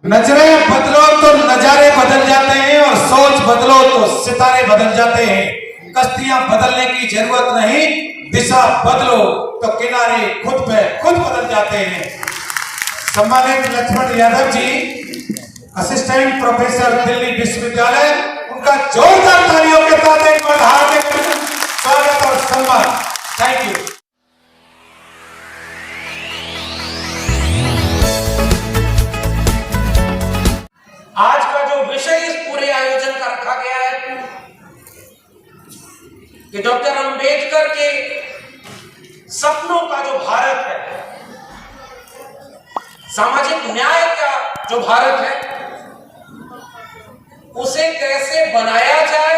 नजरें बदलो तो नजारे बदल जाते हैं और सोच बदलो तो सितारे बदल जाते हैं। कश्तियां बदलने की जरूरत नहीं, दिशा बदलो तो किनारे खुद पे खुद बदल जाते हैं। सम्मानित लक्ष्मण यादव जी, असिस्टेंट प्रोफेसर दिल्ली विश्वविद्यालय, उनका जोरदार तालियों के साथ एक बार हार्दिक स्वागत और सम्मान। Thank you. आज का जो विषय इस पूरे आयोजन का रखा गया है कि डॉक्टर अंबेडकर के सपनों का जो भारत है, सामाजिक न्याय का जो भारत है, उसे कैसे बनाया जाए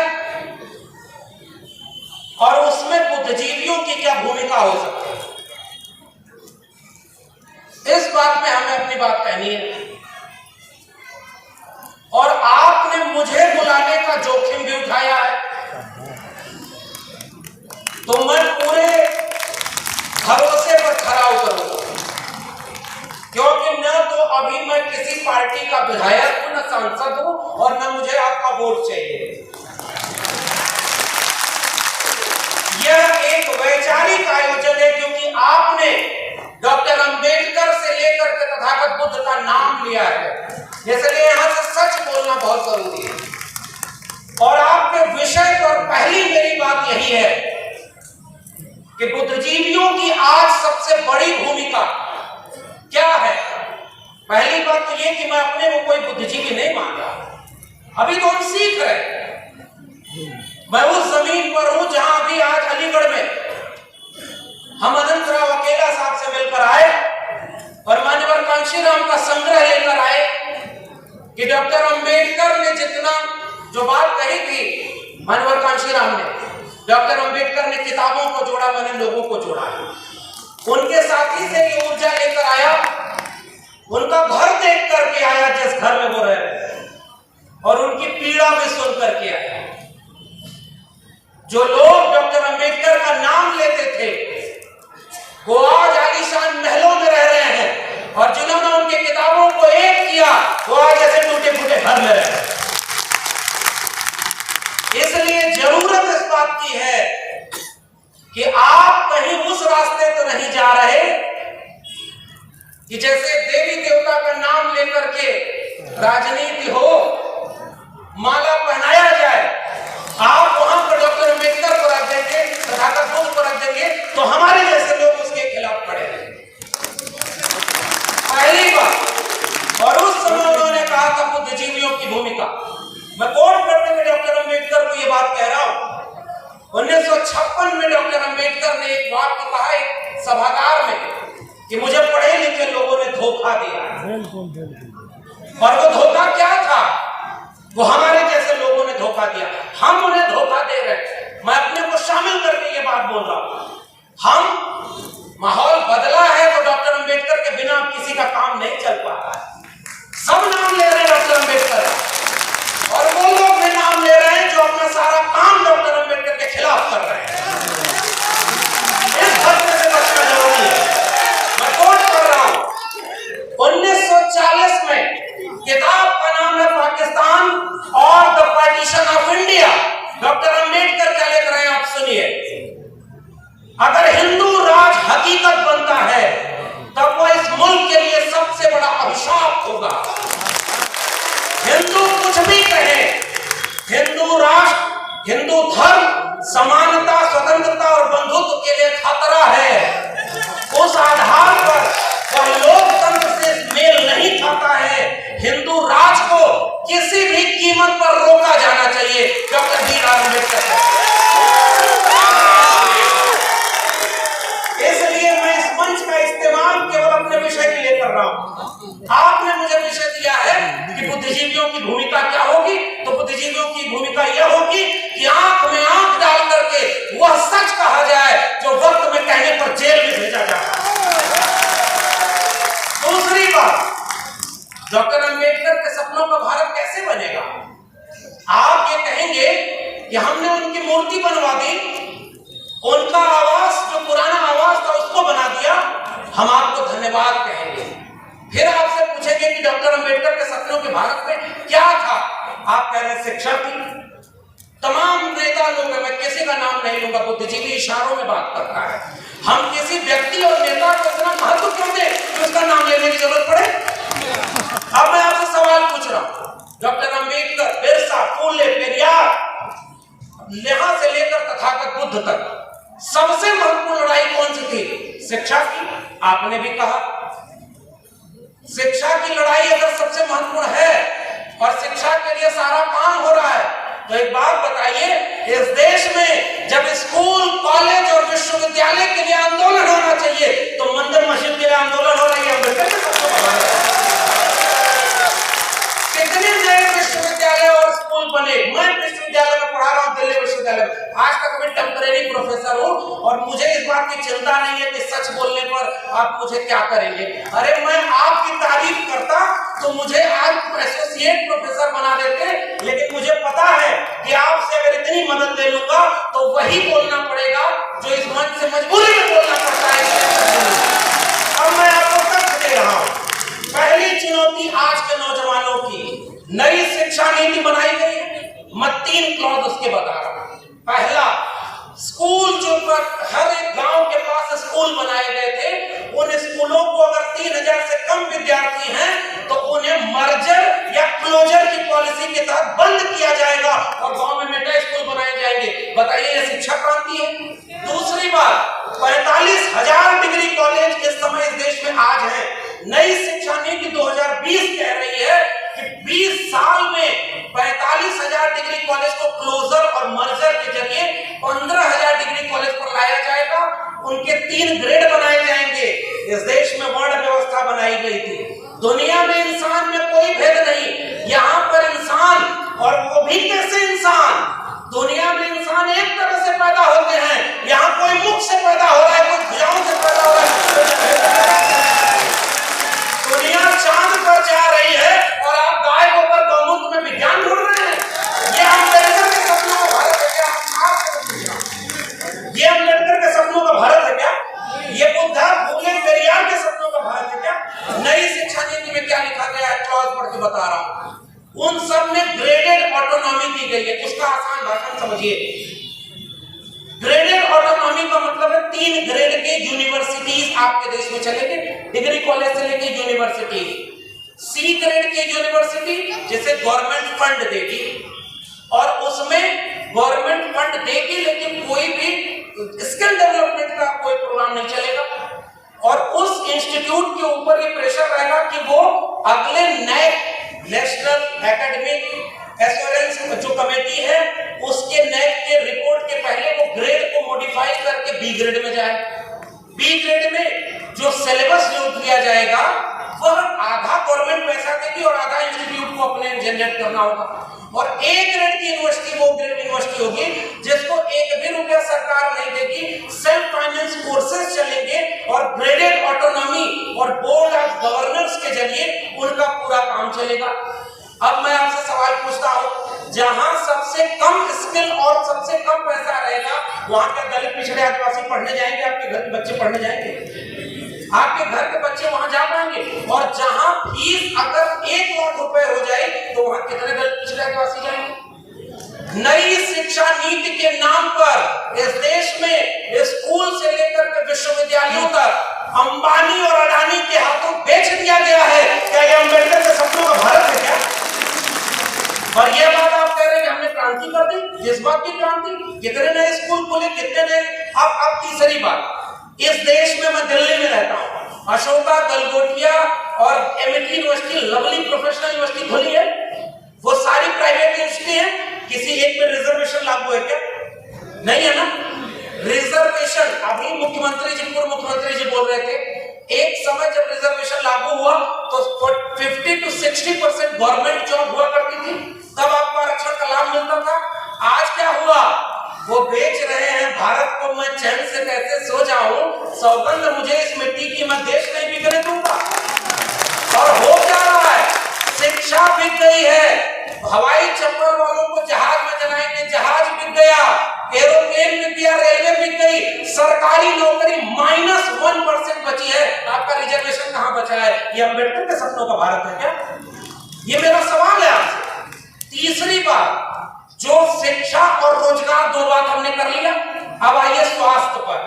और उसमें बुद्धिजीवियों की क्या भूमिका हो सकती है, इस बात में हमें अपनी बात कहनी है। और आपने मुझे बुलाने का जोखिम भी उठाया है, तो मैं पूरे भरोसे पर खरा उतरूंगा, क्योंकि न तो अभी मैं किसी पार्टी का विधायक हूं, न सांसद हूं, और न मुझे आपका वोट चाहिए। यह एक वैचारिक आयोजन है, क्योंकि आपने डॉक्टर अंबेडकर से लेकर के तथागत बुद्ध का नाम लिया है, इसलिए यहां से सच बोलना बहुत जरूरी है। और आपके विषय पर पहली मेरी बात यही है कि बुद्धिजीवियों की आज सबसे बड़ी भूमिका क्या है। पहली बात तो यह कि मैं अपने को कोई बुद्धिजीवी नहीं मान रहा, अभी तो हम सीख रहे हैं। मैं उस जमीन पर हूं जहां अभी आज अलीगढ़ में हम अनंतराव अकेला साहब से मिलकर आए और मान्यवर कांशीराम का संग्रह लेकर आए कि डॉक्टर अंबेडकर ने जितना जो बात कही थी, मान्यवर कांशीराम ने, डॉक्टर अंबेडकर ने किताबों को जोड़ा, मैंने लोगों को जोड़ा। उनके साथी से ये ऊर्जा लेकर आया, उनका घर देख करके आया जिस घर में वो रह रहे थे, और उनकी पीड़ा भी सुन करके आया। जो लोग डॉक्टर अंबेडकर का नाम लेते थे वो आज आलीशान महलों में रह रहे हैं, और जिन्होंने उनकी किताबों को एक किया वो आज ऐसे टूटे फूटे घर में रह रहे हैं। इसलिए जरूरत इस बात की है कि आप कहीं उस रास्ते तो नहीं जा रहे कि जैसे देवी देवता का नाम लेकर के राजनीति हो, माला पहनाया जाए, आप वहां पर डॉक्टर अंबेडकर को रख देंगे, तथागत बुद्ध को रख देंगे, तो हमारे जैसे लोग उसके खिलाफ खड़े हैं। पहली बात। और उस समय उन्होंने कहा था बुद्धिजीवियों की भूमिका, मैं कोट करते हुए डॉक्टर अंबेडकर को यह बात कह रहा हूं। 1956 में डॉक्टर अंबेडकर ने एक वाक्य कहा एक सभागार में कि मुझे पढ़े लिखे लोगों ने धोखा दिया। और वो धोखा क्या था? वो हमारे जैसे लोगों ने धोखा दिया, हम उन्हें धोखा दे रहे हैं। मैं अपने को शामिल करके ये बात बोल रहा हूं। हम माहौल बदला है तो डॉक्टर अंबेडकर के बिना किसी का काम नहीं चल पा रहा है। सब नाम ले रहे हैं डॉक्टर अंबेडकर, और वो लोग भी नाम ले रहे हैं जो अपना सारा काम डॉक्टर अंबेडकर के खिलाफ कर रहे हैं। इस खतरे से बचना जरूरी है। मैं कोट कर रहा हूं, 1940 में किताब का नाम है पाकिस्तान और the partition of India. Doctor Ambedkar क्या लिख रहे हैं आप सुनिए। अगर हिंदू राज हकीकत बनता है तब वह इस मुल्क के लिए सबसे बड़ा अभिशाप होगा। हिंदू कुछ भी कहे, हिंदू राष्ट्र, हिंदू धर्म समानता, स्वतंत्रता और बंधुत्व के लिए खतरा है। उस आधार पर वह लोकतंत्र से मेल नहीं खाता है। हिंदू राज को किसी भी कीमत पर रोका जाना चाहिए, डॉक्टर भीमराव अम्बेडकर। इसलिए मैं इस मंच का इस्तेमाल केवल अपने विषय के लिए कर रहा हूं। आपने मुझे विषय दिया है कि बुद्धिजीवियों की भूमिका क्या होगी, तो बुद्धिजीवियों की भूमिका यह होगी कि आंख में आंख डाल करके वह सच कहा जाए जो वक्त में कहने पर जेल में भेजा जाए। दूसरी बात, डॉक्टर अंबेडकर के सपनों का भारत कैसे बनेगा? आप ये कहेंगे कि हमने उनकी मूर्ति बनवा दी, उनका आवास जो पुराना आवास था उसको बना दिया, हम आपको धन्यवाद कहेंगे। फिर आपसे पूछेंगे कि डॉक्टर अंबेडकर के सपनों के भारत में क्या था, आप कह रहे हैं शिक्षा थी। तमाम नेता लोग हैं, मैं किसी का नाम नहीं लूंगा, बुद्धिजीवी इशारों में बात करता है। हम किसी व्यक्ति और नेता को इतना महत्व क्यों दें कि उसका नाम लेने की जरूरत पड़े। अब मैं आपसे सवाल पूछ रहा हूं, डॉक्टर अंबेडकर, बिरसा, फूले, पेरियार, यहां से लेकर तथागत बुद्ध तक सबसे महत्वपूर्ण लड़ाई कौन सी थी? शिक्षा की। आपने भी कहा शिक्षा की लड़ाई अगर सबसे महत्वपूर्ण है और शिक्षा के लिए सारा काम हो रहा है, तो एक बात बताइए, इस देश में जब स्कूल, कॉलेज और विश्वविद्यालय के लिए आंदोलन होना चाहिए तो मंदिर मस्जिद के लिए आंदोलन हो रही है। कितने नए विश्वविद्यालय और स्कूल बने। मैं विश्वविद्यालय में पढ़ा रहा हूं, दिल्ली विश्वविद्यालय में, आज तक मैं टेम्परेरी प्रोफेसर हूं और मुझे इस बात की चिंता नहीं है कि सच बोलने पर आप मुझे क्या करेंगे। अरे मैं आपकी तारीफ करता तो मुझे आज एसोसिएट प्रोफेसर बना देते, लेकिन मुझे पता है कि आपसे अगर इतनी मदद ले लूंगा तो वही बोलना पड़ेगा जो इस मंच से मजबूरी में बोलना पड़ता है। अब मैं आपको तथ्य दे रहा हूं, पहली चुनौती आज के नौजवानों की, नई शिक्षा नीति बनाई गई है। मैं 3 क्लॉज उसके बता रहा हूं। पहला, स्कूल जो पर हर एक गांव के पास स्कूल बनाए गए थे, उन स्कूलों को अगर 3000 से कम विद्यार्थी हैं तो उन्हें मर्जर या क्लोजर की पॉलिसी के तहत बंद किया जाएगा और गांव में मेगा स्कूल बनाए जाएंगे। बताइए, ये शिक्षा क्रांति है। दूसरी बात, 45,000 डिग्री कॉलेज इस समय इस देश में आज हैं। नई शिक्षा नीति 2020 कह रही है कि 20 साल में 45,000 डिग्री कॉलेज को क्लोजर और मर्जर के जरिए 15,000 डिग्री कॉलेज पर लाया जाएगा। उनके 3 ग्रेड बनाए जाएंगे। इस देश में वर्ण व्यवस्था बनाई गई थी। दुनिया में इंसान में कोई भेद नहीं, यहाँ पर इंसान, और वो भी कैसे इंसान, दुनिया में इंसान एक तरह से पैदा होते हैं। यहाँ कोई मुख से पैदा हो रहा है, कोई भुजाओं से पैदा हो रहा है। दुनिया चांद पर जा रही है और आप गाय गोबर गौमूत्र में विज्ञान ढूंढ रहे हैं। ये अम्बेडकर के सपनों का भारत है क्या? ये अम्बेडकर के सपनों का भारत है क्या? ये बुद्धा, फूले, पेरियार के सपनों का भारत है क्या? नई शिक्षा नीति में क्या लिखा गया है, क्लॉज पढ़ के बता रहा हूं। उन सब में ग्रेडेड ऑटोनॉमी दी गई है। उसका आसान भाषा समझिए। ग्रेडेड ऑटोनॉमी का मतलब है 3 ग्रेड के यूनिवर्सिटीज आपके देश में चलेंगे, डिग्री कॉलेज से लेके यूनिवर्सिटी। सी ग्रेड की यूनिवर्सिटी जिसे गवर्नमेंट फंड देगी, और उसमें गवर्नमेंट फंड देगी लेकिन कोई भी स्किल डेवलपमेंट का कोई प्रोग्राम नहीं चलेगा, और उस इंस्टीट्यूट के ऊपर ये प्रेशर रहेगा कि वो अगले नए नेशनल एकेडमिक एश्योरेंस जो कमेटी है उसके नेट के रिपोर्ट के पहले वो ग्रेड को मॉडिफाई करके बी ग्रेड में जाए। बी ग्रेड में जो सिलेबस जो दिया जाएगा वह आधा गवर्नमेंट पैसा देगी और आधा इंस्टीट्यूट को अपने जनरेट करना होगा। और ए ग्रेड की यूनिवर्सिटी वो ग्रेड यूनिवर्सिटी होगी जिसको 1 भी रुपया सरकार नहीं देगी, सेल्फ फाइनेंस कोर्सेज चलेंगे और ग्रेडेड ऑटोनॉमी और बोर्ड ऑफ गवर्नर्स के जरिए उनका पूरा काम चलेगा। अब मैं आपसे सवाल पूछता हूं, जहां सबसे कम स्किल और सबसे कम पैसा रहेगा वहां के दलित पिछड़े आदिवासी पढ़ने जाएंगे? आपके घर के बच्चे पढ़ने जाएंगे? आपके घर के बच्चे वहां जा पाएंगे? और जहां फीस अगर 1 लाख रुपए हो जाए तो वहां कितने दलित पिछड़े आदिवासी जाएंगे? नई शिक्षा नीति के नाम पर इस देश में स्कूल से लेकर के विश्वविद्यालयों तक अंबानी और अडानी के हाथों बेच दिया गया है। क्या यह अम्बेडकर के सपनों का भारत है क्या? और यह बात आप कह रहे हैं कि हमने क्रांति कर दी। जिस बात की क्रांति, कितने नए स्कूल खुले, कितने नए। अब तीसरी बात, इस देश में मैं दिल्ली में रहता हूं, अशोका, गलगोटिया और MIT university, lovely professional university खुली है। वो सारी प्राइवेट यूनिवर्सिटी है। किसी एक में रिजर्वेशन लागू है क्या? नहीं है ना। रिजर्वेशन अभी मुख्यमंत्री जी, पूर्व मुख्यमंत्री जी बोल रहे थे, एक समय जब रिजर्वेशन लागू हुआ तो 50 to 60% गवर्नमेंट जॉब हुआ करती थी, तब आपको आरक्षण का लाभ मिलता था। आज क्या हुआ, वो बेच रहे हैं भारत को। मैं चैन से कैसे सो जाऊं, सौगंध मुझे इस मिट्टी की, मैं देश नहीं बिकने दूंगा। और हो क्या रहा है, शिक्षा बिक गई है। हवाई चप्पल वालों को जहाज में जलाएंगे, जहाज बिक गया। एरोप्लेन बिक गया, रेलवे बिक गई, सरकारी नौकरी -1% बची है, आपका रिजर्वेशन कहां बचा है? ये अंबेडकर के सपनों का भारत है क्या? ये मेरा सवाल है आपसे। तीसरी बात, जो शिक्षा और रोजगार, दो बात हमने कर लिया। अब आइए स्वास्थ्य पर।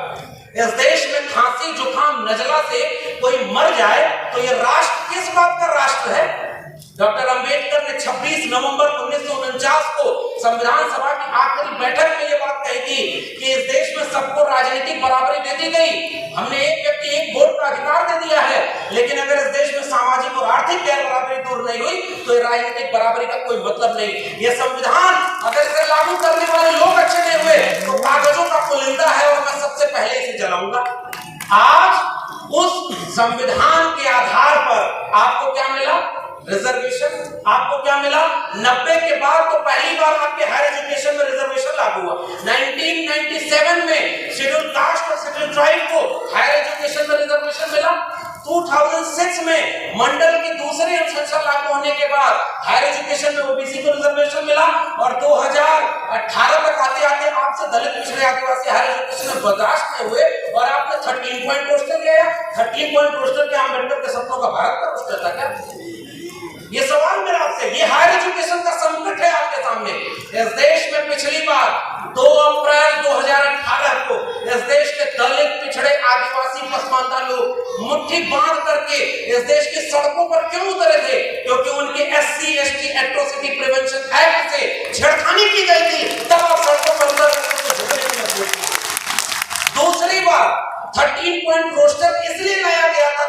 इस देश में खांसी जुकाम नजला से कोई मर जाए तो ये राष्ट्र किस बात का राष्ट्र है? डॉक्टर अंबेडकर ने 26 नवंबर 1949 को संविधान सभा की आखिरी बैठक में ये बात कही थी कि इस देश में सबको राजनीतिक बराबरी दे दी गई। हमने एक व्यक्ति एक वोट का अधिकार दे दिया है, लेकिन अगर इस देश में सामाजिक और आर्थिक गैर बराबरी दूर नहीं हुई तो राजनीतिक बराबरी का कोई मतलब नहीं। ये संविधान अगर इसे लागू करने वाले लोग अच्छे नहीं हुए तो कागजों का पुलिंदा है और मैं सबसे पहले इसे जलाऊंगा। आज उस संविधान के आधार पर आपको क्या मिला? रिजर्वेशन। आपको क्या मिला? 90 के बाद तो पहली बार आपके हायर एजुकेशन में रिजर्वेशन लागू हुआ। 1997 में शेड्यूल कास्ट और शेड्यूल ट्राइब को हायर एजुकेशन में रिजर्वेशन मिला। 2006 में मंडल की दूसरी अनुशंसा लागू होने के बाद हायर एजुकेशन में ओबीसी को रिजर्वेशन मिला और 2018 तक आते आते आपसे दलित पिछड़े आदिवासी हायर एजुकेशन में बर्दाश्त नहीं हुए और आपने 13 पॉइंट रोस्टर लिया। 13 पॉइंट रोस्टर के अम्बेडकर के सपनों का भारत का रोस्टर था क्या? ये सवाल मेरा आपसे। ये हायर एजुकेशन का संकट है आपके सामने। इस देश में पिछली बार 2 अप्रैल 2018 को इस देश के दलित पिछड़े आदिवासी पसमानदा लोग मुट्ठी बांध करके इस देश की सड़कों पर क्यों उतरे थे? क्योंकि उनके SC ST atrocity prevention act से छेड़खानी की गई थी। तब आप सड़कों पर उतर दूसरी बार 13 पॉइंट रोस्टर इसलिए लाया गया था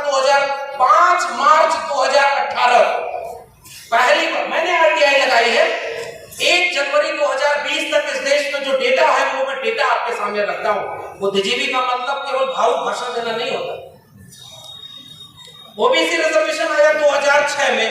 5 मार्च 2018। पहली बार मैंने RTI लगाई है। 1 जनवरी 2020 तक इस देश में जो डेटा है वो मैं डेटा आपके सामने रखता हूं। बुद्धिजीवी का मतलब केवल भावुक भाषण देना नहीं होता। ओबीसी रिजर्वेशन आया 2006 में।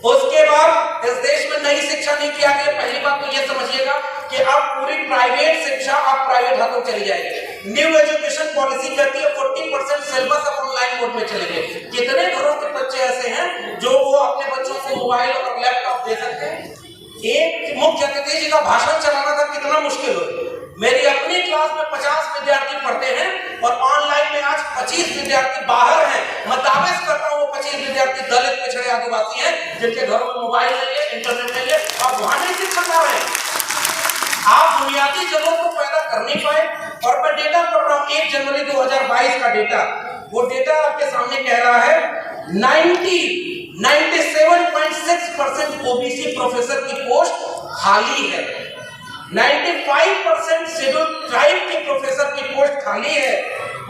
उसके बाद इस देश में नई शिक्षा नीति आ गई। पहली बात तो ये समझिएगा कि अब पूरी प्राइवेट शिक्षा अब प्राइवेट हाथों चली जाएगी। न्यू एजुकेशन पॉलिसी कहती है 40% सिलेबस अब ऑनलाइन मोड में चलेंगे। कितने घरों के बच्चे ऐसे हैं जो वो अपने बच्चों को मोबाइल और लैपटॉप दे सकते हैं? एक मुख्य अतिथि जी का भाषण चलाना था कितना मुश्किल हो। मेरी अपनी क्लास में 50 विद्यार्थी पढ़ते हैं और ऑनलाइन में आज 25 विद्यार्थी बाहर हैं। मैं दावे करता हूं वो 25 विद्यार्थी दलित पिछड़े आदिवासी हैं जिनके घरों में मोबाइल नहीं है, इंटरनेट नहीं है और वहां नहीं शिक्षा पा रहे हैं। आप बुनियादी जरूरत को पैदा कर नहीं पाए। और मैं डेटा पढ़ रहा हूं 1 जनवरी 2022 का डेटा। वो डेटा आपके सामने कह रहा है 97.6% ओबीसी प्रोफेसर की पोस्ट खाली है। 95% शेड्यूल ट्राइब के प्रोफेसर की पोस्ट खाली है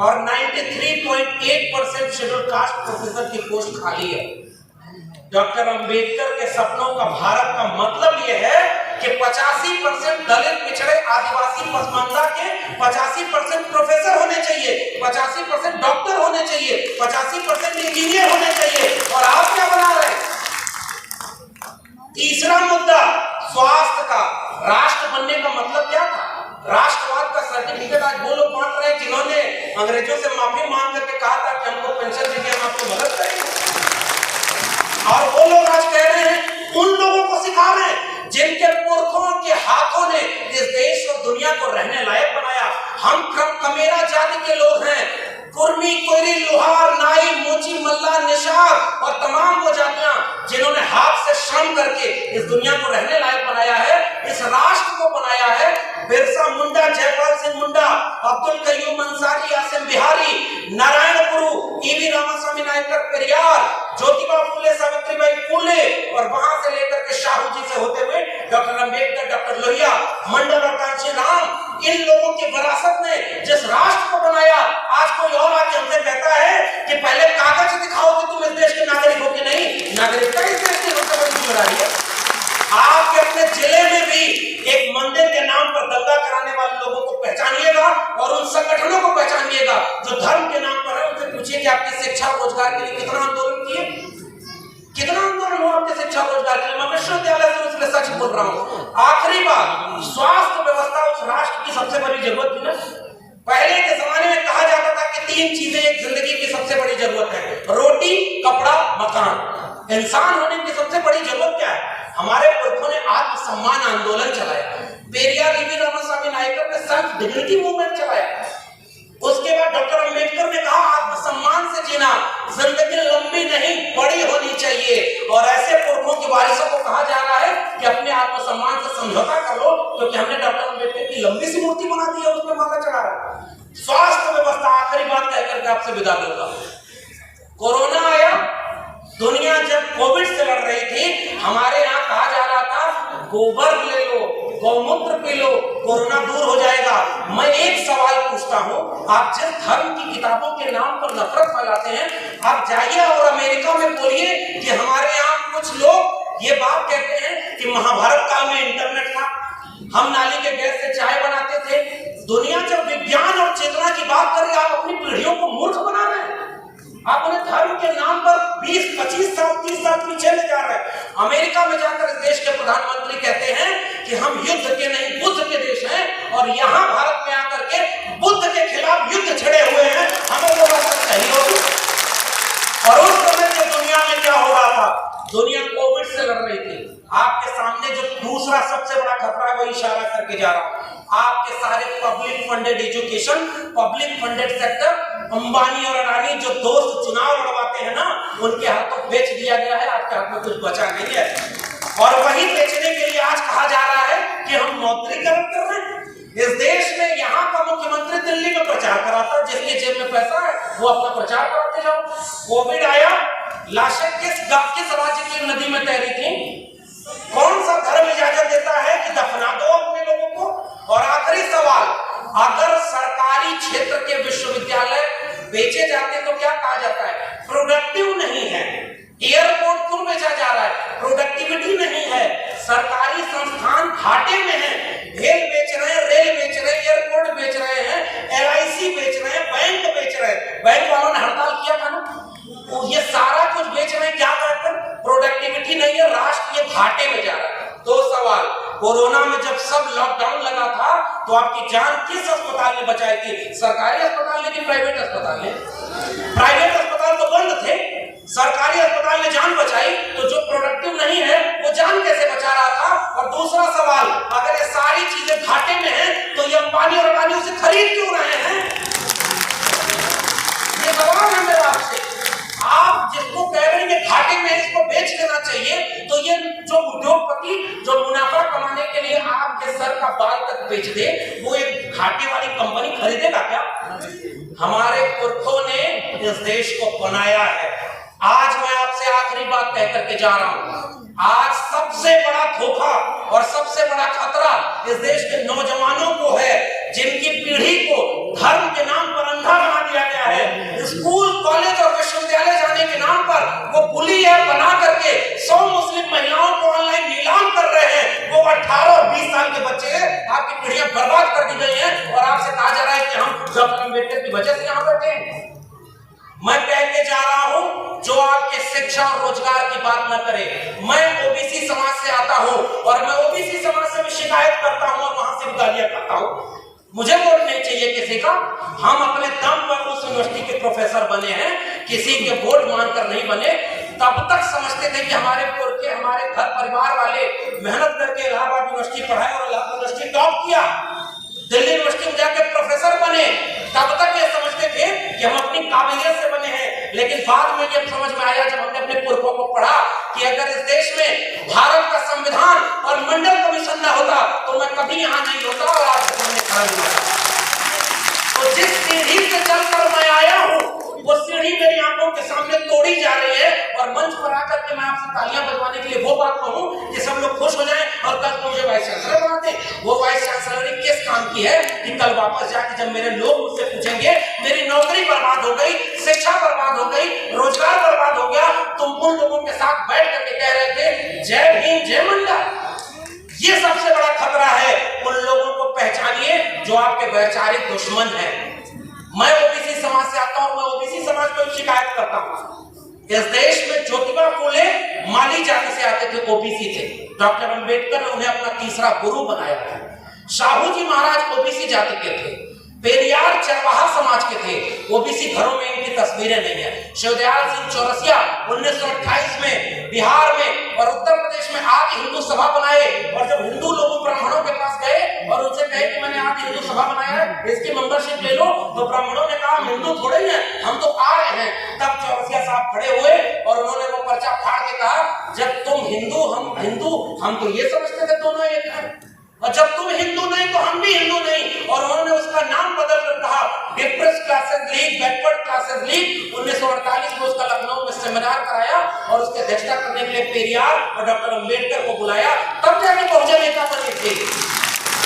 और 93.8% शेड्यूल कास्ट प्रोफेसर की पोस्ट खाली है। डॉक्टर अंबेडकर के सपनों का भारत का मतलब यह है कि 85% दलित पिछड़े आदिवासी पसमानदा के 85% प्रोफेसर होने चाहिए, 85% डॉक्टर होने चाहिए, 85% इंजीनियर होने चाहिए। और आप क्या बना रहे हैं? तीसरा मुद्दा स्वास्थ्य का। राष्ट्र बनने का मतलब क्या था? राष्ट्रवाद का सर्टिफिकेट आज वो लोग बांट रहे हैं जिन्होंने अंग्रेजों से माफी मांग करके कहा था कि हमको पेंशन दीजिए, हम आपको मदद करेंगे। और वो लोग आज कह रहे हैं, उन लोगों को सिखा रहे हैं जिनके पुरखों के हाथों ने इस देश और दुनिया को रहने लायक बनाया। हम कमेरा जाति के लोग हैं। कुर्मी, कोयरी, लोहार, नाई, मोची, मल्ला, निषाद और तमाम वो जातियां जिन्होंने हाथ से श्रम करके इस दुनिया को रहने लायक बनाया है, इस राष्ट्र को बनाया है। बिरसा मुंडा, जयपाल सिंह मुंडा, अब्दुल कयूम अंसारी, आसिम बिहारी, नारायण गुरु, ईवी रामास्वामी नायकर पेरियार, ज्योतिबा फुले, सावित्रीबाई फुले और वहां से लेकर के शाहू जी से होते हुए डॉक्टर अंबेडकर, डॉक्टर लोहिया, मंडल और कांची राम, इन लोगों की विरासत ने जिस राष्ट्र को बनाया, आज कोई और आके हमसे कहता है कि पहले कागज दिखाओ कि तुम इस देश के नागरिक हो कि नहीं। नागरिकता इस देश की सबसे बड़ी जिम्मेदारी है। आपके अपने जिले में भी एक मंदिर के नाम पर दंगा कराने वाले लोगों को पहचानिएगा और उन संगठनों को पहचानिएगा जो धर्म के नाम पर है। उनसे पूछिए कि आपकी शिक्षा रोजगार के लिए कितना आंदोलन किए, कितना आंदोलन हुआ आपके शिक्षा रोजगार के लिए। मैं विश्वविद्यालय से उसमें सच बोल रहा हूँ। आखिरी बात, स्वास्थ्य व्यवस्था उस राष्ट्र की सबसे बड़ी जरूरत थी ना। पहले के जमाने में कहा जाता था कि 3 चीजें एक जिंदगी की सबसे बड़ी जरूरत है, रोटी, कपड़ा, मकान। इंसान होने की सबसे बड़ी जरूरत क्या है? हमारे पुरखों ने आत्मसम्मान आंदोलन चलाया। पेरियार, ईवी रामास्वामी नायकर ने डिग्निटी मूवमेंट चलाया। उसके बाद डॉक्टर अंबेडकर ने कहा आत्मसम्मान से जीना, जिंदगी लंबी नहीं बड़ी होनी चाहिए। और ऐसे पुरखों की वारिसों को कहा जा रहा है कि अपने आत्मसम्मान से समझौता कर लो, क्योंकि हमने डॉक्टर अंबेडकर की लंबी सी मूर्ति बना दी है, उसमें माला चढ़ा रहा है। स्वास्थ्य व्यवस्था, आखिरी बात कहकर के आपसे विदा लूंगा। कोरोना आया, दुनिया जब कोविड से लड़ रही थी, हमारे यहाँ कहा जा रहा था गोबर ले लो, गौमूत्र पी लो, कोरोना दूर हो जाएगा। मैं एक सवाल पूछता हूँ, आप जिस धर्म की किताबों के नाम पर नफरत फैलाते हैं, आप जाइए और अमेरिका में बोलिए कि हमारे यहाँ कुछ लोग ये बात कहते हैं कि महाभारत काल में इंटरनेट था, हम नाली के गैस से चाय बनाते थे। दुनिया जब विज्ञान और चेतना की बात कर रही है, आप अपनी पीढ़ियों को मूर्ख बना रहे हैं। आप उन्हें धर्म के नाम पर 20, 25 साल, 30 साल पीछे ले जा रहे हैं। अमेरिका में जाकर इस देश के प्रधानमंत्री कहते हैं कि हम युद्ध के नहीं बुद्ध के देश हैं, और यहाँ भारत में आकर के बुद्ध के खिलाफ युद्ध छिड़े हुए हैं। हमें वो बात सही होगी। और उस समय जब दुनिया में क्या हो रहा था, दुनिया कोविड से लड़ रही थी, आपके सामने जो दूसरा सबसे बड़ा खतरा है वो इशारा करके जा रहा हूं। आपके सारे public funded education, public funded sector, Ambani और अडानी जो दोस्त चुनाव लड़वाते हैं ना, उनके हाथों बेच दिया गया है। आपके हाथ में कुछ बचा नहीं है। और वही बेचने के लिए आज कहा जा रहा है कि हम मौद्रीकरण कर रहे हैं। इस देश में यहाँ का मुख्यमंत्री दिल्ली में प्रचार कराता, जिसके जेब में पैसा है वो अपना प्रचार कराते जाओ। कोविड आया, लाशें किस राज्य की नदी में तैरी थी? कौन सा धर्म इजाजत देता है कि दफना दो अपने लोगों को? और आखिरी सवाल, अगर सरकारी क्षेत्र के विश्वविद्यालय बेचे जाते तो क्या कहा जाता है? प्रोडक्टिव नहीं है। एयरपोर्ट क्यों बेचा जा रहा है? प्रोडक्टिविटी नहीं है। सरकारी संस्थान घाटे में है, भेल बेच रहे हैं, रेल बेच रहे हैं, एयरपोर्ट बेच रहे हैं, LIC बेच रहे हैं, बैंक बेच रहे हैं। बैंक वालों ने हड़ताल किया था ना, तो ये सारा कुछ बेच रहे हैं, क्या कहकर? प्रोडक्टिविटी नहीं है, राष्ट्र ये घाटे में जा रहा है। दो सवाल, कोरोना में जब सब लॉकडाउन लगा था तो आपकी जान किस अस्पताल ने बचाई थी? सरकारी अस्पताल ने कि प्राइवेट अस्पताल ने? प्राइवेट अस्पताल तो बंद थे, सरकारी अस्पताल ने जान बचाई। तो जो प्रोडक्टिव नहीं है वो जान कैसे बचा रहा था? और दूसरा सवाल, अगर ये सारी चीजें घाटे में हैं तो ये अंबानी और अडानी उसे खरीद क्यों रहे हैं? ये सवाल है मेरा आपसे। आप जिसको कह रहे हैं घाटे में इसको बेच देना चाहिए, तो ये जो उद्योगपति जो मुनाफा कमाने के लिए आपके सर का बाल तक बेच दे, वो एक घाटे वाली कंपनी खरीदेगा क्या? हमारे पुरखों ने इस देश को बनाया है। आज मैं आपसे आखिरी बात कह करके जा रहा हूं, आज सबसे बड़ा धोखा और सबसे बड़ा खतरा इस देश के नौजवानों को है, जिनकी पीढ़ी को धर्म के नाम पर अंधा बना दिया गया है। स्कूल, कॉलेज और विश्वविद्यालय जाने के नाम पर वो पुली ऐप बना करके 100 मुस्लिम महिलाओं को ऑनलाइन नीलाम कर रहे हैं। वो 18 और 20 साल के बच्चे हैं, आपकी पीढ़ियां बर्बाद कर दी गई हैं, और आपसे कहा जा रहा है कि हम डॉक्टर अंबेडकर की वजह से यहाँ बैठे हैं। मैं कह के जा रहा हूं, जो आपके शिक्षा और रोजगार की बात न करे। मैं ओबीसी समाज से आता हूं, और मैं ओबीसी समाज से भी शिकायत करता हूं और वहां से भी गालियां करता हूं। मुझे वोट नहीं चाहिए किसी का, हम अपने दम पर उस यूनिवर्सिटी के प्रोफेसर बने हैं, किसी के वोट मांगकर नहीं बने। तब तक समझते थे कि हमारे पुरखे, हमारे घर परिवार वाले मेहनत करके इलाहाबाद यूनिवर्सिटी पढ़ाए और इलाहाबाद यूनिवर्सिटी टॉप किया, दिल्ली यूनिवर्सिटी में जाके प्रोफेसर बने। तब तक ये समझते थे कि हम अपनी काबिलियत से बने हैं, लेकिन बाद में ये समझ में आया जब हमने अपने पुरखों को पढ़ा कि अगर इस देश में भारत का संविधान और मंडल कमीशन न होता तो मैं कभी यहाँ नहीं होता और आपके सामने खड़ा नहीं होता। तो जिस सीढ़ी से चलकर मैं आया हूँ, वो सीढ़ी मेरी आंखों के सामने तोड़ी जा रही है, और मंच पर आकर के मैं आपसे तालियां बजवाने के लिए वो बात कहूं कि सब लोग खुश हो जाएं और कल मुझे वाइस चांसलर बना दें। वो वाइस चांसलर किस काम की है कि कल वापस जाके जब मेरे लोग मुझसे पूछेंगे मेरी नौकरी बर्बाद हो गई, शिक्षा बर्बाद हो गई, रोजगार बर्बाद हो गया, तुम उन लोगों के साथ बैठ करके कह रहे थे जय भीम जय मंडल। ये सबसे बड़ा खतरा है। उन लोगों को पहचानिए जो आपके वैचारिक दुश्मन हैं। मैं ओबीसी समाज से आता हूं, मैं ओबीसी समाज को शिकायत करता हूं। इस देश में ज्योतिबा फूले माली जाति से आते थे, ओबीसी थे। डॉक्टर अंबेडकर ने उन्हें अपना तीसरा गुरु बनाया था। शाहू जी महाराज ओबीसी जाति के थे। पेरियार चरवाहा समाज के थे, ओबीसी घरों में इनकी तस्वीरें नहीं है। शिवदयाल सिंह चौरसिया 1928 में बिहार में और उत्तर प्रदेश में आदि हिंदू सभा बनाए, और जब हिंदू लोग ब्राह्मणों के पास गए और उनसे कहे कि मैंने आदि हिंदू सभा बनाया रही हैं, हम तो आ रहे हैं। तब चौरसिया साहब खड़े हुए और उन्होंने वो पर्चा फाड़ के कहा, जब तुम हिंदू हम तो ये समझते थे दोनों एक हैं, और जब तुम हिंदू नहीं तो हम भी हिंदू नहीं। और उन्होंने उसका नाम बदल कर कहा depressed classes league, backward classes league. 1948 में उसका लखनऊ में सेमिनार कराया और उसकी अध्यक्षता करने के लिए पेरियार और डॉक्टर अंबेडकर को बुलाया, तब जाके बहुजन नेता बने थे।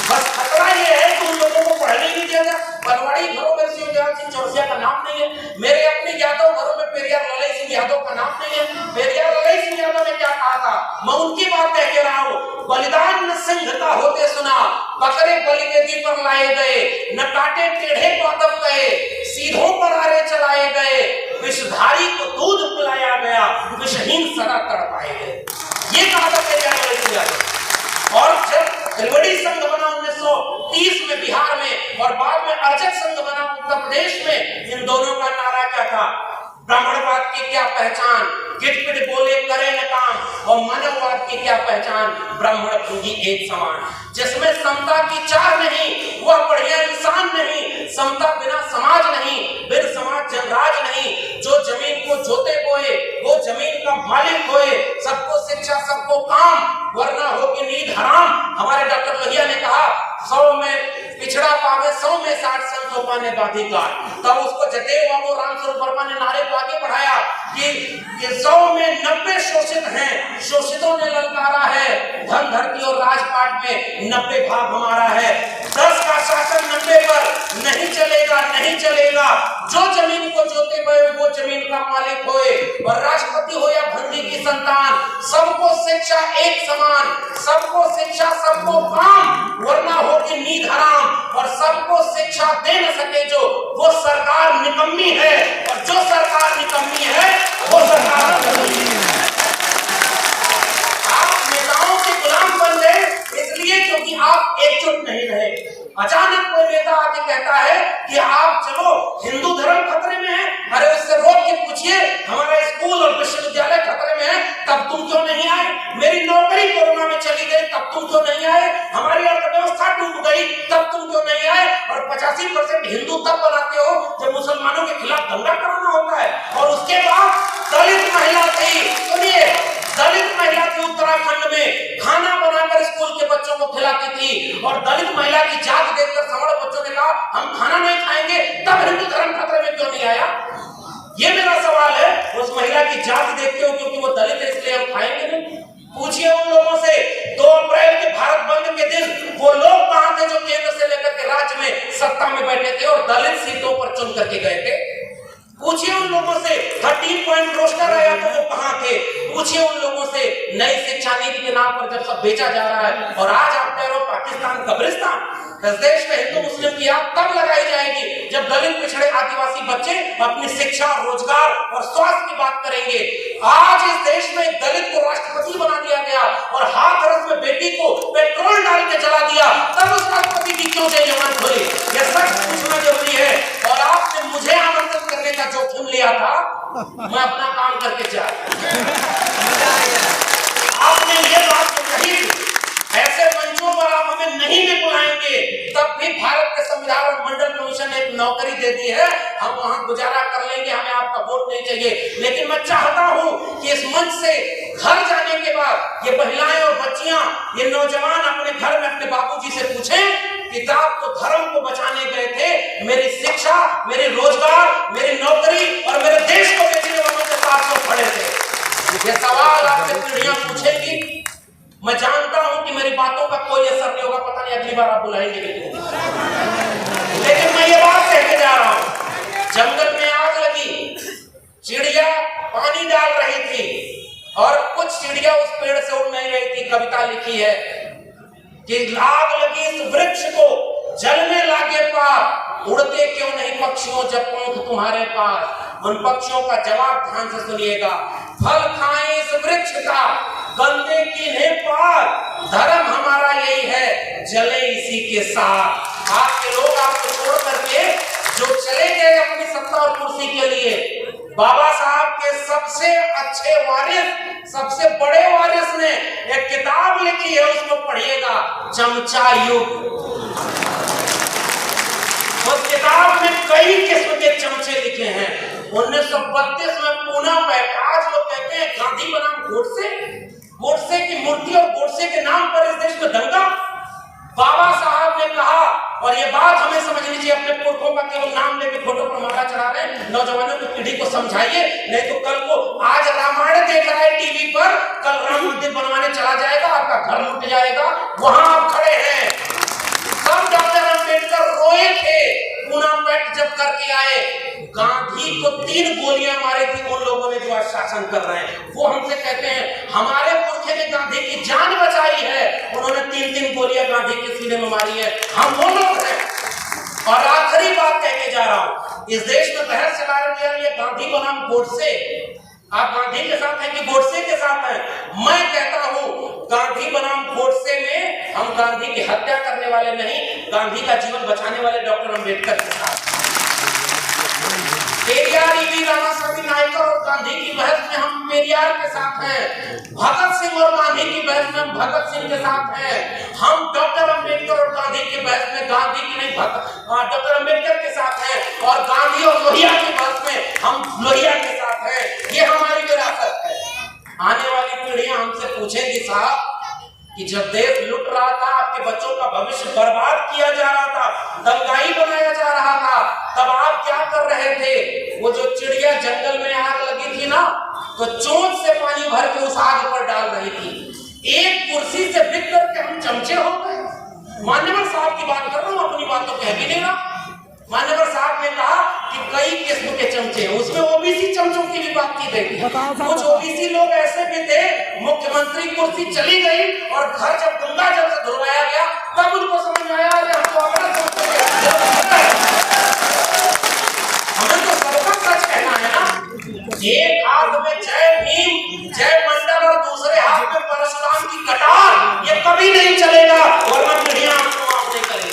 बस खतरा ये है कि उन लोगों को पढ़ने नहीं दिया जाए। बनवाड़ी घरों में शिवदयाल सिंह चौरसिया का नाम नहीं है, मेरे अपने यादव घरों में पेरियार ललई सिंह यादव का नाम नहीं है। पेरियार ललई सिंह यादव ने क्या कहा था, मैं उनकी बात कह के रहा हूं, बलिदान न सिंहता होते सुना, बकरे बलिवेदी पर लाए गए, न काटे टेढ़े पादप गए, सीधों पर आरे चलाए गए, विषधारी को दूध पिलाया गया, विषहीन सदा तड़पाए गए। ये कहा था पेरियार ललई सिंह यादव। और जब त्रिवेणी संघ बना 1930 में बिहार में और बाद में अर्जक संघ बना उत्तर प्रदेश में, इन दोनों का नारा क्या था, ब्राह्मणवाद की क्या पहचान, गिटपिट बोले करे न काम, और मानववाद की क्या पहचान, ब्राह्मण भूमि एक समान। जिसमें समता की चाह नहीं वह बढ़िया इंसान नहीं, समता बिना समाज नहीं, बिन समाज जनराज नहीं। जो जमीन को जोते बोए वो जमीन का मालिक होए, सबको शिक्षा सबको काम, वरना होगी नींद हराम। हमारे डॉक्टर लोहिया ने कहा 100 में पिछड़ा पावे 100 में 60 संतो पाने बाधिकार। तब उसको जतेव बाबू रामस्वरूप वर्मा ने नारे को आगे बढ़ाया कि 100 में 90 शोषित हैं, शोषितों ने ललकारा है, धन धरती और राजपाट में 90 भाग हमारा है। 10 का शासन 90 पर नहीं चलेगा, नहीं चलेगा। जो जमीन को जोते हुए वो जमीन का मालिक होए, और राष्ट्रपति हो या भंडी की संतान, सबको शिक्षा एक समान, सबको शिक्षा सबको काम, वरना होगी नींद हराम। और सबको शिक्षा दे न सके जो, वो सरकार निकम्मी है, और जो सरकार निकम्मी है वो सरकार निकम्मी है। आप नेताओं के गुलाम बन गए इसलिए क्योंकि आप एकजुट नहीं रहे। अचानक कोई नेता आके कहता है कि आप चलो हिंदू धर्म खतरे में है, अरे उससे रोक के पूछिए हमारा स्कूल और विश्वविद्यालय खतरे में है, तब तुम क्यों नहीं आए? मेरी नौकरी कोरोना में चली गई, तब तुम क्यों नहीं आए? हमारी अर्थव्यवस्था डूब गई, तब तुम क्यों नहीं आए? और 85% हिंदू तब बनाते हो जब मुसलमानों के खिलाफ दंगा कराना होता है। और उसके बाद दलित महिला थी, सुनिए, दलित महिला थी उत्तराखंड में, खाना बनाकर स्कूल के बच्चों को खिलाती थी, और दलित महिला की जात देखकर सवर्ण बच्चों ने कहा हम खाना नहीं खाएंगे, तब हिंदू धर्म खतरे में क्यों नहीं आया? ये मेरा सवाल है। उस महिला की जात देखते हो क्योंकि वो दलित है इसलिए हम खाएंगे नहीं? पूछिए उन लोगों से 2 अप्रैल के भारत बंद के दिन वो लोग कहां थे जो केंद्र से लेकर के राज्य में सत्ता में बैठे थे और दलित सीटों पर चुन करके गए थे? पूछिए उन लोगों से 13 पॉइंट रोस्टर आया तो वो कहां थे? पूछिए उन लोगों से नई शिक्षा नीति के नाम पर जब सब बेचा जा रहा है और आज आप कह रहे हो पाकिस्तान कब्रिस्तान। इस देश में हिंदू मुस्लिम की आग तब लगाई जाएगी जब दलित पिछड़े आदिवासी बच्चे अपनी शिक्षा, रोजगार और स्वास्थ्य की बात करेंगे। आज इस देश में दलित को राष्ट्रपति बना दिया गया और हाथरस में बेटी को पेट्रोल डाल के जला दिया, तब उस राष्ट्रपति की क्यों जयजयमान खुली? यह सच पूछना जरूरी है। और आपने मुझे आमंत्रित करने का जोखिम लिया था, मैं अपना काम करके जा आपने ये बात तो कही थी, ऐसे मंचों पर आप हमें नहीं भी बुलाएंगे तब भी भारत के संविधान और मंडल कमीशन ने एक नौकरी दे दी है, हम वहां गुजारा कर लेंगे, हमें आपका वोट नहीं चाहिए। लेकिन मैं चाहता हूं कि इस मंच से घर जाने के बाद ये महिलाएं और बच्चियां, ये नौजवान अपने घर में अपने बाबूजी से पूछें कि आप तो धर्म को बचाने गए थे, मेरी शिक्षा, मेरे रोजगार, मेरी नौकरी और मेरे देश को बेचने वालों के साथ तो खड़े थे। ये सवाल आपसे पीढ़ियां पूछेगी। मैं जानता हूं कि मेरी बातों का कोई असर नहीं होगा, पता नहीं अगली बार आप बुलाएंगे लेकिन मैं ये बात कह के जा रहा हूं, जंगल में आग लगी, चिड़िया पानी डाल रही थी और कुछ चिड़िया उस पेड़ से उड़ नहीं रही थी। कविता लिखी है कि आग लगी इस वृक्ष को जलने लागे पार, उड़ते क्यों नहीं पक्षियों जब पंख तुम्हारे पास? उन पक्षियों का जवाब ध्यान से सुनिएगा, फल खाएं इस वृक्ष का, गंदे की पार, धर्म हमारा यही है, जले इसी के साथ। आपके लोग आपको छोड़ करके जो चले गए अपनी सत्ता और कुर्सी के लिए, बाबा साहब के सबसे अच्छे वारिस, सबसे बड़े वारिस ने एक किताब लिखी है, उसको पढ़िएगा, चमचा युग। उस किताब में कई किस्म के चमचे लिखे हैं। 1932 में पूना में आज लोग कहते हैं गांधी बनाम गोडसे, गोडसे की मूर्ति और गोडसे के नाम पर इस देश में दंगा। बाबा साहब ने कहा, और ये बात हमें समझनी चाहिए, अपने पुरखों का केवल नाम लेके फोटो पर माला चढ़ा रहे हैं, नौजवानों की पीढ़ी को समझाइए, नहीं तो कल को आज रामायण देख रहा है टीवी पर, कल राम मंदिर बनवाने चला जाएगा, आपका घर लुट जाएगा। वहां आप खड़े हैं। सब डॉक्टर अंबेडकर रोए थे पूना पैक्ट जब करके आए। गांधी को 3 गोलियां मारी थी उन लोगों ने जो आज शासन कर रहे हैं। वो हमसे कहते हैं हमारे पुरखे ने गांधी की जान बचाई है, उन्होंने 3-3 गोलियां गांधी के सीने में मारी है। हम वो लोग हैं। और आखिरी बात कह के जा रहा हूं, इस देश में बहस चला रही है ये गांधी बनाम गोडसे। आप गांधी के साथ हैं कि गोडसे के साथ हैं? मैं कहता हूं गांधी बनाम गोडसे में हम गांधी की हत्या करने वाले नहीं, गांधी का जीवन बचाने वाले डॉक्टर अंबेडकर के साथ। पेरियार ईवी रामास्वामी नायकर और गांधी की बहस में हम पेरियार के साथ हैं। भगत सिंह और गांधी की बहस में हम भगत सिंह के साथ हैं। हम डॉक्टर अंबेडकर और गांधी की बहस में गांधी की नहीं डॉक्टर अंबेडकर के साथ हैं, और गांधी और लोहिया की बहस में हम लोहिया के साथ हैं। ये हमारी विरासत है। आने वाली पीढ़ियां हमसे पूछेंगी साहब कि जब देश लुट रहा था, आपके बच्चों का भविष्य बर्बाद किया जा रहा था, दंगाई बनाया जा रहा था, तब आप क्या कर रहे थे? वो जो चिड़िया जंगल में आग लगी थी ना, तो चोंच से पानी भर के उस आग पर डाल रही थी। एक कुर्सी से बिक करके हम चमचे हो गए। मान्यवर साहब की बात कर रहा हूं, अपनी बात तो कह भी नहीं रहा। मान्यवर साहब ने कहा कि कई किस्म के चमचे हैं, उसमें ओबीसी चमचों की भी बात की गई। कुछ ओबीसी लोग ऐसे भी थे, मुख्यमंत्री कुर्सी चली गई और घर जब गंगा जल से धुलवाया गया तब उनको समझ में आया कि हम तो अपना सोचते हैं। हमें तो सबका सच कहना है ना। एक हाथ में जय भीम जय मंडल और दूसरे हाथ में परशुराम की कटार, ये कभी नहीं चलेगा, वरना पीढ़ियां आपको माफ नहीं करेंगी।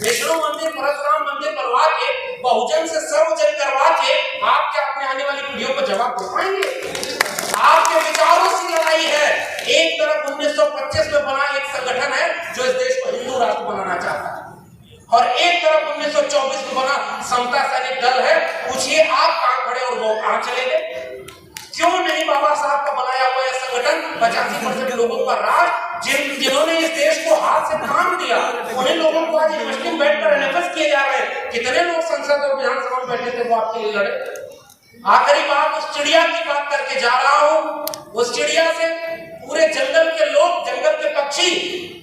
विष्णु मंदिर परशुराम मंदिर बनवा के, बहुजन से सर्वजन करवा के आप क्या अपने आने वाली पीढ़ियों को जवाब दे पाएंगे? आपके विचारों से लड़ाई है। एक तरफ 1925 में बना एक संगठन है जो इस देश को हिंदू राष्ट्र बनाना चाहता है, और एक तरफ 1924 में बना समता सैनिक दल है। पूछिए आप कहां खड़े और वो कहां चले गए? क्यों नहीं बाबा साहब का बनाया हुआ यह संगठन 85% लोगों का राज, जिन्होंने इस देश को हाथ से थाम दिया, उन्हीं लोगों को आज यूनिवर्सिटी में बैठकर एनएफएस किए जा रहे हैं। कितने लोग संसद और विधानसभा में बैठे थे वो आपके लिए लड़े। आखिरी बात उस चिड़िया की बात करके जा रहा हूं। उस चिड़िया से पूरे जंगल के लोग, जंगल के पक्षी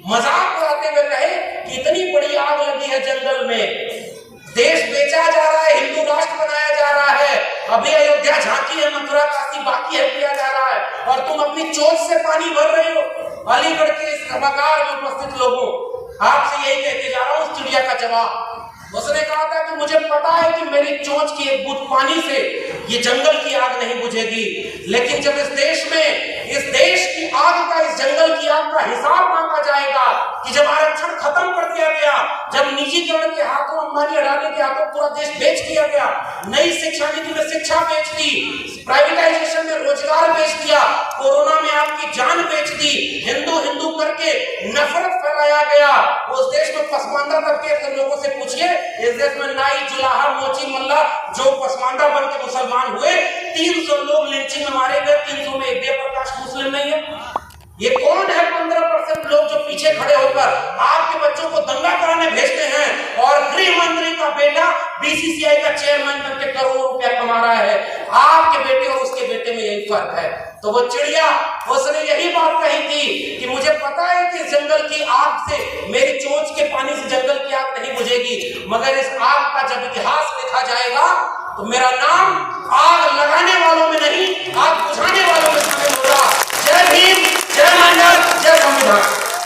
मजाक उड़ाते हुए रहे कि इतनी बड़ी आग लगी है जंगल में, देश बेचा जा रहा है, हिंदू राष्ट्र बनाया जा रहा है, अभी अयोध्या झांकी है, मथुरा काशी बाकी है, किया जा रहा है, और तुम अपनी चोट से पानी भर रहे हो। अलीगढ़ के इस सभागार में उपस्थित लोगों, आपसे यही कहते जा रहा हूं उस चिड़िया का जवाब। उसने कहा था कि मुझे पता है कि मेरी चोंच की एक बूंद पानी से ये जंगल की आग नहीं बुझेगी, लेकिन जब इस देश की आग का, इस जंगल की आग का हिसाब मांगा जाएगा कि जब आरक्षण खत्म कर दिया गया, जब निजीकरण के हाथों, अंबानी अडानी के हाथों पूरा देश बेच दिया गया, नई शिक्षा नीति में शिक्षा बेच दी, प्राइवेटाइजेशन में रोजगार बेच दिया, कोरोना में आपकी जान बेच दी, हिंदू हिंदू करके नफरत फैलाया गया, उस देश में पसमानदा तबके के लोगों से पूछिए, इस देश में नाई, जुलाहा, मोची, मल्ला जो पसमानदा बन के मुसलमान हुए, 300 लोग लिंचिंग में मारे गए, 300 में एक जयप्रकाश मुस्लिम नहीं है। ये कौन है 15% लोग जो पीछे खड़े होकर आपके बच्चों को दंगा कराने भेजते हैं, और गृह मंत्री का बेटा बीसीसीआई का चेयरमैन बनके करोड़ों रुपया कमा रहा है। आपके बेटे और उसके बेटे में यही फर्क है। तो वो चिड़िया, उसने यही बात कही थी कि मुझे पता है कि जंगल की आग से, मेरी चोंच के पानी से जंगल की आग नहीं बुझेगी, मगर इस आग का जब इतिहास लिखा जाएगा तो मेरा नाम आग